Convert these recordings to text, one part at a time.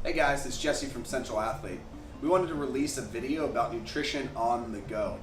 Hey guys, it's Jesse from Central Athlete. We wanted to release a video about nutrition on the go.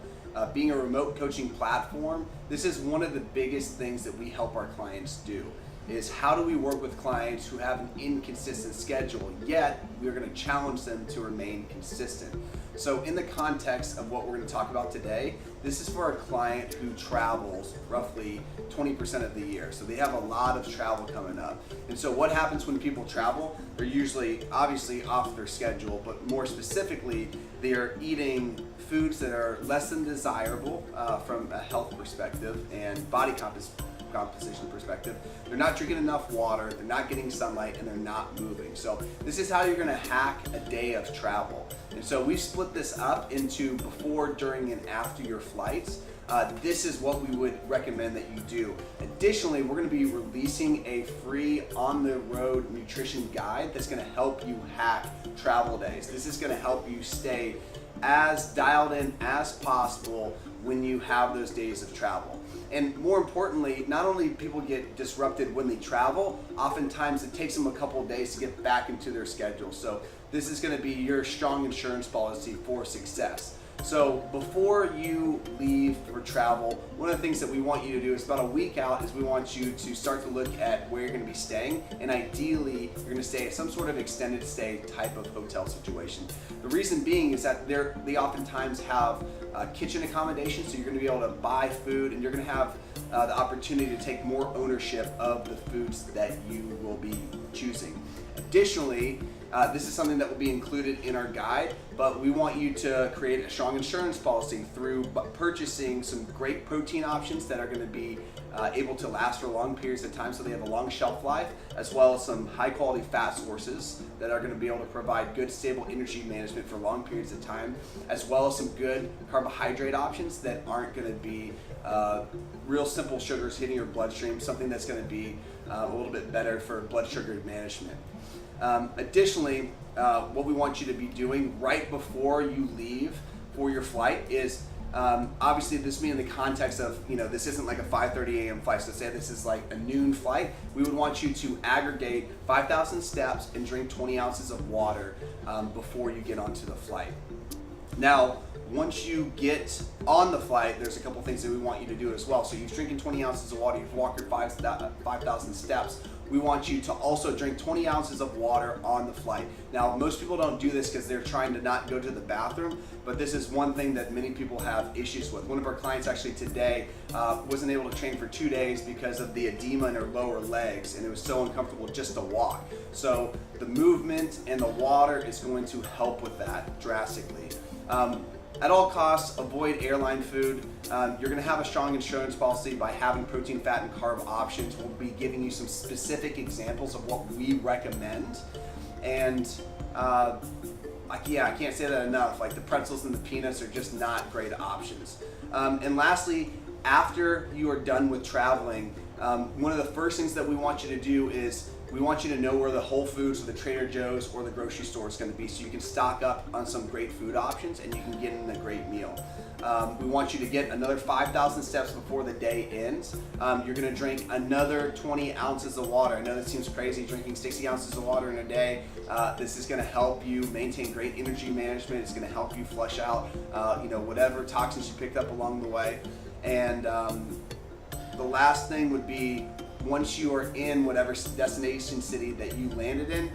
Being a remote coaching platform, this is one of the biggest things that we help our clients do, is how do we work with clients who have an inconsistent schedule, yet we're going to challenge them to remain consistent. So in the context of what we're going to talk about today, this is for a client who travels roughly 20% of the year. So they have a lot of travel coming up. And so what happens when people travel? They're usually obviously off their schedule, but more specifically, they're eating foods that are less than desirable from a health perspective and body composition perspective. They're not drinking enough water, they're not getting sunlight, and they're not moving. So this is how you're gonna hack a day of travel. And so we've split this up into before, during, and after your flights. This is what we would recommend that you do. Additionally, we're gonna be releasing a free on-the-road nutrition guide that's gonna help you hack travel days. This is gonna help you stay as dialed in as possible when you have those days of travel. And more importantly, not only people get disrupted when they travel, oftentimes it takes them a couple of days to get back into their schedule. So this is going to be your strong insurance policy for success. So before you leave for travel, one of the things that we want you to do is about a week out is we want you to start to look at where you're going to be staying, and ideally you're going to stay at some sort of extended stay type of hotel situation. The reason being is that they oftentimes have kitchen accommodation, so you're going to be able to buy food and you're going to have the opportunity to take more ownership of the foods that you will be choosing. Additionally, this is something that will be included in our guide, but we want you to create a strong insurance policy through purchasing some great protein options that are going to be able to last for long periods of time, so they have a long shelf life, as well as some high quality fat sources that are going to be able to provide good stable energy management for long periods of time, as well as some good carbohydrate options that aren't going to be real simple sugars hitting your bloodstream, something that's going to be a little bit better for blood sugar management. Additionally, what we want you to be doing right before you leave for your flight is obviously this being in the context of, this isn't like a 5:30 a.m. flight, so say this is like a noon flight, we would want you to aggregate 5,000 steps and drink 20 ounces of water before you get onto the flight. Now, once you get on the flight, there's a couple things that we want you to do as well. So you've drinking 20 ounces of water, you've walked your 5,000 steps. We want you to also drink 20 ounces of water on the flight. Now, most people don't do this because they're trying to not go to the bathroom, but this is one thing that many people have issues with. One of our clients actually today wasn't able to train for 2 days because of the edema in her lower legs, and it was so uncomfortable just to walk. So the movement and the water is going to help with that drastically. At all costs, avoid airline food. You're going to have a strong insurance policy by having protein, fat, and carb options. We'll be giving you some specific examples of what we recommend. And I can't say that enough. Like the pretzels and the peanuts are just not great options. And lastly, after you are done with traveling, one of the first things that we want you to do is we want you to know where the Whole Foods or the Trader Joe's or the grocery store is going to be, so you can stock up on some great food options and you can get in a great meal. We want you to get another 5,000 steps before the day ends. You're going to drink another 20 ounces of water. I know that seems crazy, drinking 60 ounces of water in a day. This is going to help you maintain great energy management. It's going to help you flush out whatever toxins you picked up along the way. And the last thing would be, once you are in whatever destination city that you landed in,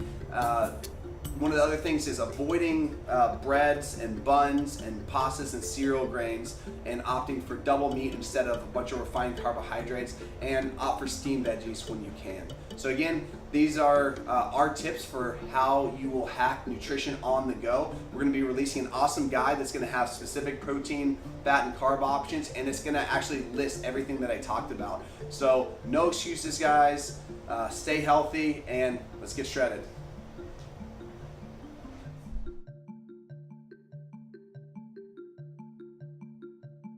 one of the other things is avoiding breads and buns and pastas and cereal grains, and opting for double meat instead of a bunch of refined carbohydrates, and opt for steamed veggies when you can. So again, these are our tips for how you will hack nutrition on the go. We're going to be releasing an awesome guide that's going to have specific protein, fat, and carb options, and it's going to actually list everything that I talked about. So no excuses, guys. Stay healthy, and let's get shredded.